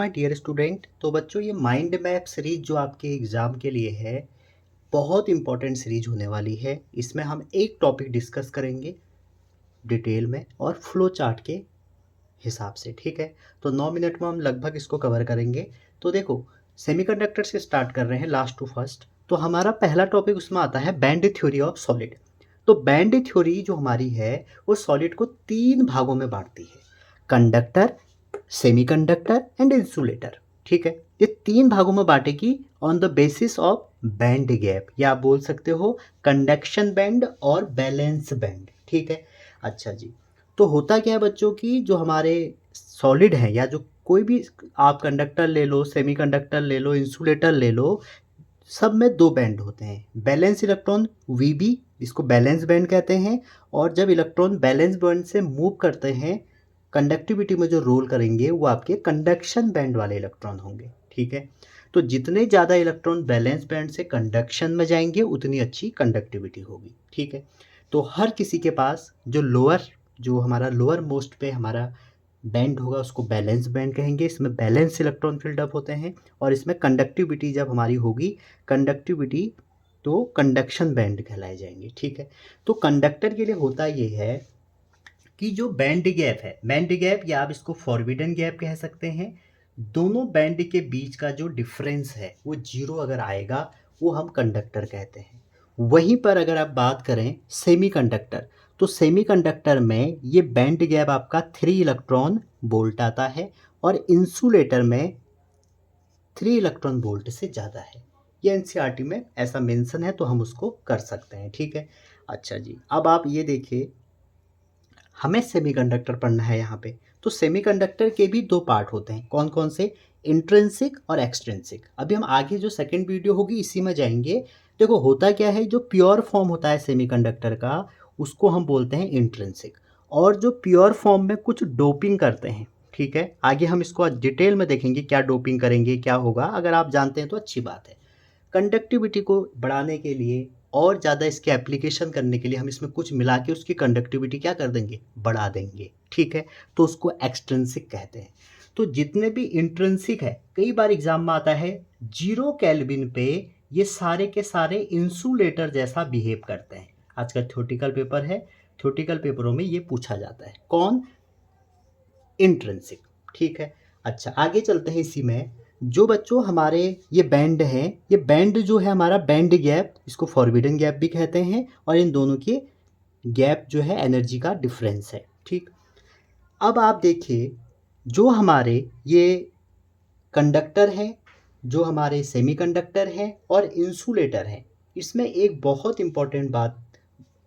My dear student. तो बच्चों, ये माइंड मैप सीरीज जो आपके एग्ज़ाम के लिए है, बहुत इंपॉर्टेंट सीरीज होने वाली है। इसमें हम एक टॉपिक डिस्कस करेंगे डिटेल में और फ्लो चार्ट के हिसाब से, ठीक है। तो 9 मिनट में हम लगभग इसको कवर करेंगे। तो देखो, सेमीकंडक्टर से स्टार्ट कर रहे हैं लास्ट टू फर्स्ट। तो हमारा पहला टॉपिक उसमें आता है बैंड थ्योरी ऑफ सॉलिड। तो बैंड थ्योरी जो हमारी है वो सॉलिड को 3 भागों में बांटती है: कंडक्टर, सेमीकंडक्टर एंड इंसुलेटर। ठीक है, ये 3 भागों में बांटेगी on the basis of band gap, या आप बोल सकते हो कंडक्शन बैंड और बैलेंस बैंड। ठीक है, अच्छा जी। तो होता क्या है बच्चों की, जो हमारे सॉलिड हैं या जो कोई भी आप कंडक्टर ले लो, सेमीकंडक्टर ले लो, इंसुलेटर ले लो, सब में 2 बैंड होते हैं। बैलेंस इलेक्ट्रॉन वीबी, इसको बैलेंस बैंड कहते हैं। और जब इलेक्ट्रॉन बैलेंस बैंड से मूव करते हैं, कंडक्टिविटी में जो रोल करेंगे वो आपके कंडक्शन बैंड वाले इलेक्ट्रॉन होंगे। ठीक है, तो जितने ज़्यादा इलेक्ट्रॉन बैलेंस बैंड से कंडक्शन में जाएंगे उतनी अच्छी कंडक्टिविटी होगी। ठीक है, तो हर किसी के पास जो हमारा लोअर मोस्ट पे हमारा बैंड होगा उसको बैलेंस बैंड कहेंगे। इसमें बैलेंस इलेक्ट्रॉन फिल्डअप होते हैं और इसमें कंडक्टिविटी जब हमारी होगी, कंडक्टिविटी तो कंडक्शन बैंड कहलाए जाएंगे। ठीक है, तो कंडक्टर के लिए होता ये है कि जो बैंड गैप है, बैंड गैप या आप इसको फॉरबिडन गैप कह सकते हैं, दोनों बैंड के बीच का जो डिफरेंस है वो 0 अगर आएगा वो हम कंडक्टर कहते हैं। वहीं पर अगर आप बात करें सेमीकंडक्टर, तो सेमीकंडक्टर में ये बैंड गैप आपका 3 इलेक्ट्रॉन वोल्ट आता है और इंसुलेटर में 3 इलेक्ट्रॉन वोल्ट से ज़्यादा है। ये एनसीईआरटी में ऐसा मेंशन है तो हम उसको कर सकते हैं। ठीक है, अच्छा जी। अब आप ये देखिए, हमें सेमीकंडक्टर पढ़ना है यहाँ पे। तो सेमीकंडक्टर के भी 2 पार्ट होते हैं। कौन कौन से? इंट्रिंसिक और एक्सट्रिंसिक। अभी हम आगे जो सेकंड वीडियो होगी इसी में जाएंगे। देखो, होता क्या है, जो प्योर फॉर्म होता है सेमीकंडक्टर का उसको हम बोलते हैं इंट्रिंसिक, और जो प्योर फॉर्म में कुछ डोपिंग करते हैं। ठीक है, आगे हम इसको डिटेल में देखेंगे क्या डोपिंग करेंगे, क्या होगा। अगर आप जानते हैं तो अच्छी बात है। कंडक्टिविटी को बढ़ाने के लिए और ज़्यादा इसके एप्लीकेशन करने के लिए हम इसमें कुछ मिला के उसकी कंडक्टिविटी क्या कर देंगे, बढ़ा देंगे। ठीक है, तो उसको एक्सट्रिंसिक कहते हैं। तो जितने भी इंट्रिंसिक है, कई बार एग्जाम में आता है 0 केल्विन पे ये सारे के सारे इंसुलेटर जैसा बिहेव करते हैं। आज का थ्योरेटिकल पेपर है, थ्योरेटिकल पेपरों में ये पूछा जाता है। कौन? इंट्रिंसिक। ठीक है, अच्छा आगे चलते हैं। इसी में जो बच्चों हमारे ये बैंड हैं, ये बैंड जो है हमारा बैंड गैप, इसको फॉरबिडन गैप भी कहते हैं, और इन दोनों के गैप जो है एनर्जी का डिफरेंस है। ठीक, अब आप देखिए, जो हमारे ये कंडक्टर है, जो हमारे सेमीकंडक्टर है और इंसुलेटर है, इसमें एक बहुत इंपॉर्टेंट बात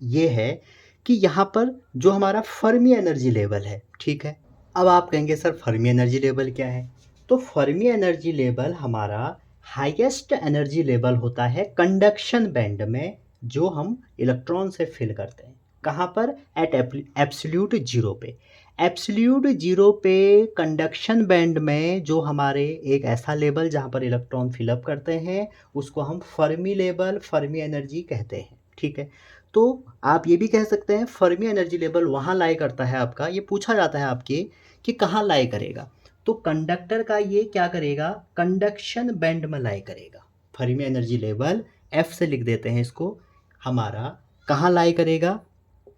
ये है कि यहाँ पर जो हमारा फर्मी एनर्जी लेवल है। ठीक है, अब आप कहेंगे सर फर्मी एनर्जी लेवल क्या है? तो फर्मी एनर्जी लेवल हमारा हाईएस्ट एनर्जी लेवल होता है कंडक्शन बैंड में, जो हम इलेक्ट्रॉन से फिल करते हैं। कहाँ पर? एट एब्सोल्यूट जीरो पे। एब्सोल्यूट जीरो पे कंडक्शन बैंड में जो हमारे एक ऐसा लेवल जहाँ पर इलेक्ट्रॉन फिलअप करते हैं उसको हम फर्मी लेवल, फर्मी एनर्जी कहते हैं। ठीक है, तो आप ये भी कह सकते हैं फर्मी एनर्जी लेवल वहाँ लाई करता है आपका, ये पूछा जाता है आपके कि कहाँ लाई करेगा। तो कंडक्टर का ये क्या करेगा, कंडक्शन बैंड में लाई करेगा। फर्मी एनर्जी लेवल एफ से लिख देते हैं इसको, हमारा कहाँ लाई करेगा,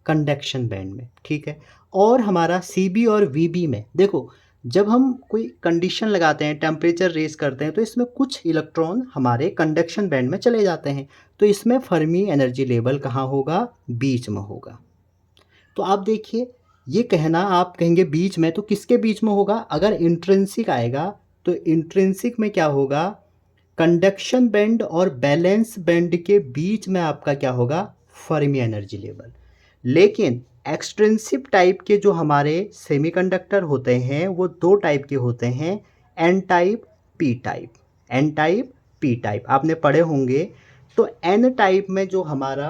कंडक्शन बैंड में। ठीक है, और हमारा सी बी और वी बी में देखो, जब हम कोई कंडीशन लगाते हैं, टेम्परेचर रेज करते हैं, तो इसमें कुछ इलेक्ट्रॉन हमारे कंडक्शन बैंड में चले जाते हैं। तो इसमें फर्मी एनर्जी लेवल कहाँ होगा, बीच में होगा। तो आप देखिए, ये कहना आप कहेंगे बीच में, तो किसके बीच में होगा? अगर इंट्रिंसिक आएगा तो इंट्रिंसिक में क्या होगा, कंडक्शन बैंड और बैलेंस बैंड के बीच में आपका क्या होगा, फर्मी एनर्जी लेवल। लेकिन एक्सट्रिंसिक टाइप के जो हमारे सेमीकंडक्टर होते हैं वो 2 टाइप के होते हैं, N type, P type. N type, P type आपने पढ़े होंगे। तो एन टाइप में जो हमारा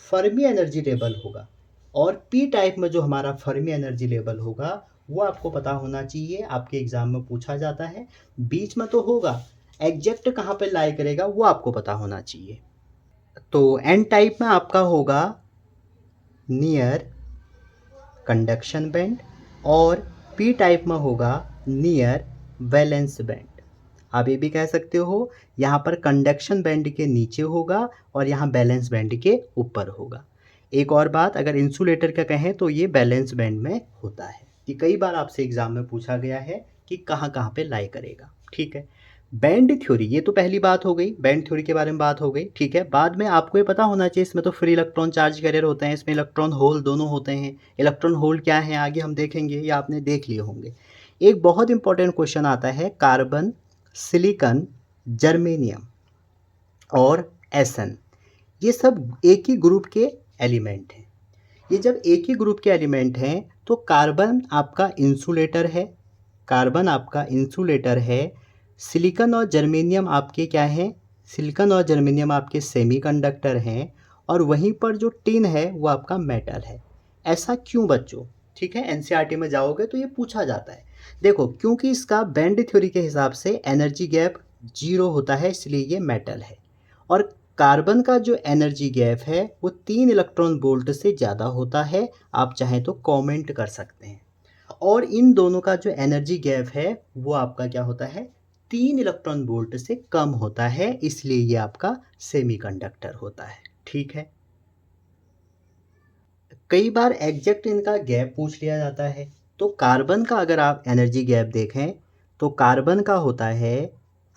फर्मी एनर्जी लेवल होगा और पी टाइप में जो हमारा फर्मी एनर्जी लेवल होगा वो आपको पता होना चाहिए, आपके एग्जाम में पूछा जाता है। बीच में तो होगा, एग्जैक्ट कहाँ पे लाई करेगा वो आपको पता होना चाहिए। तो एन टाइप में आपका होगा नियर कंडक्शन बैंड और पी टाइप में होगा नियर वैलेंस बैंड। आप ये भी कह सकते हो यहाँ पर कंडक्शन बैंड के नीचे होगा और यहाँ बैलेंस बैंड के ऊपर होगा। एक और बात, अगर इंसुलेटर का कहें तो ये बैलेंस बैंड में होता है। ये कई बार आपसे एग्जाम में पूछा गया है कि कहाँ कहाँ पे लाई करेगा। ठीक है, बैंड थ्योरी, ये तो पहली बात हो गई, बैंड थ्योरी के बारे में बात हो गई। ठीक है, बाद में आपको ये पता होना चाहिए इसमें तो फ्री इलेक्ट्रॉन चार्ज कैरियर होते हैं, इसमें इलेक्ट्रॉन होल दोनों होते हैं। इलेक्ट्रॉन होल क्या है आगे हम देखेंगे, या आपने देख लिए होंगे। एक बहुत इंपॉर्टेंट क्वेश्चन आता है, कार्बन, सिलिकॉन, जर्मेनियम और एसन, ये सब एक ही ग्रुप के एलिमेंट हैं। ये जब एक ही ग्रुप के एलिमेंट हैं तो कार्बन आपका इंसुलेटर है, कार्बन आपका इंसुलेटर है, सिलिकॉन और जर्मेनियम आपके क्या हैं, सिलिकॉन और जर्मेनियम आपके सेमीकंडक्टर हैं, और वहीं पर जो टिन है वो आपका मेटल है। ऐसा क्यों बच्चों? ठीक है, एनसीईआरटी में जाओगे तो ये पूछा जाता है। देखो, क्योंकि इसका बैंड थ्योरी के हिसाब से एनर्जी गैप 0 होता है, इसलिए ये मेटल है। और कार्बन का जो एनर्जी गैप है वो 3 इलेक्ट्रॉन वोल्ट से ज़्यादा होता है। आप चाहें तो कमेंट कर सकते हैं। और इन दोनों का जो एनर्जी गैप है वो आपका क्या होता है, 3 इलेक्ट्रॉन वोल्ट से कम होता है, इसलिए ये आपका सेमीकंडक्टर होता है। ठीक है, कई बार एग्जैक्ट इनका गैप पूछ लिया जाता है। तो कार्बन का अगर आप एनर्जी गैप देखें तो कार्बन का होता है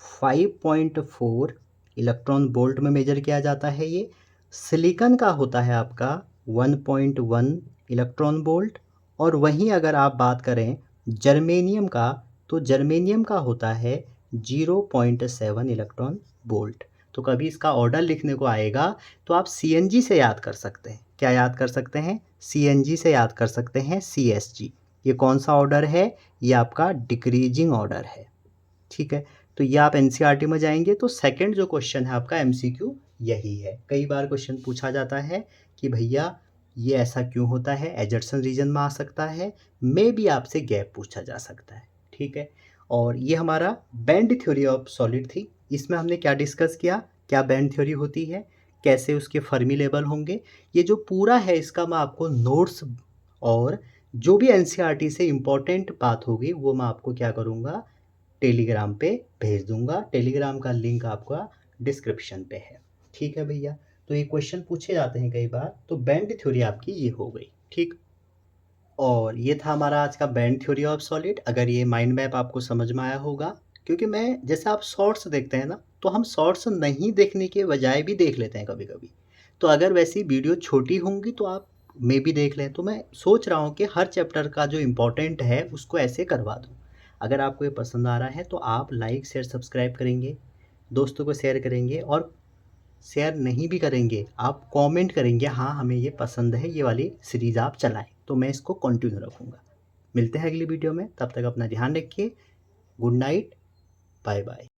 5.4 इलेक्ट्रॉन वोल्ट में मेजर किया जाता है ये। सिलिकॉन का होता है आपका 1.1 इलेक्ट्रॉन वोल्ट। और वहीं अगर आप बात करें जर्मेनियम का, तो जर्मेनियम का होता है 0.7 इलेक्ट्रॉन वोल्ट। तो कभी इसका ऑर्डर लिखने को आएगा तो आप CNG से याद कर सकते हैं। क्या याद कर सकते हैं? CNG से याद कर सकते हैं, CSG। ये कौन सा ऑर्डर है? ये आपका डिक्रीजिंग ऑर्डर है। ठीक है, तो ये आप एनसीईआरटी में जाएंगे तो सेकंड जो क्वेश्चन है आपका MCQ यही है। कई बार क्वेश्चन पूछा जाता है कि भैया ये ऐसा क्यों होता है, एजर्सन रीजन में आ सकता है, मे भी आपसे गैप पूछा जा सकता है। ठीक है, और ये हमारा बैंड थ्योरी ऑफ सॉलिड थी। इसमें हमने क्या डिस्कस किया, क्या बैंड थ्योरी होती है, कैसे उसके फर्मी लेवल होंगे। ये जो पूरा है इसका मैं आपको नोट्स और जो भी एनसीईआरटी से इम्पोर्टेंट बात होगी वो मैं आपको क्या करूँगा, टेलीग्राम पे भेज दूंगा। टेलीग्राम का लिंक आपका डिस्क्रिप्शन पे है। ठीक है भैया, तो ये क्वेश्चन पूछे जाते हैं कई बार। तो बैंड थ्योरी आपकी ये हो गई। ठीक, और ये था हमारा आज का बैंड थ्योरी ऑफ सॉलिड। अगर ये माइंड मैप आपको समझ में आया होगा, क्योंकि मैं जैसे आप शॉर्ट्स देखते हैं ना, तो हम शॉर्ट्स नहीं देखने के बजाय भी देख लेते हैं कभी कभी। तो अगर वैसी वीडियो छोटी होंगी तो आप मे भी देख लें। तो मैं सोच रहा हूँ कि हर चैप्टर का जो इम्पोर्टेंट है उसको ऐसे करवा दूँ। अगर आपको ये पसंद आ रहा है तो आप लाइक शेयर सब्सक्राइब करेंगे, दोस्तों को शेयर करेंगे, और शेयर नहीं भी करेंगे आप कमेंट करेंगे, हाँ हमें ये पसंद है, ये वाली सीरीज़ आप चलाएं, तो मैं इसको कंटिन्यू रखूँगा। मिलते हैं अगली वीडियो में, तब तक अपना ध्यान रखिए। Good night, bye bye.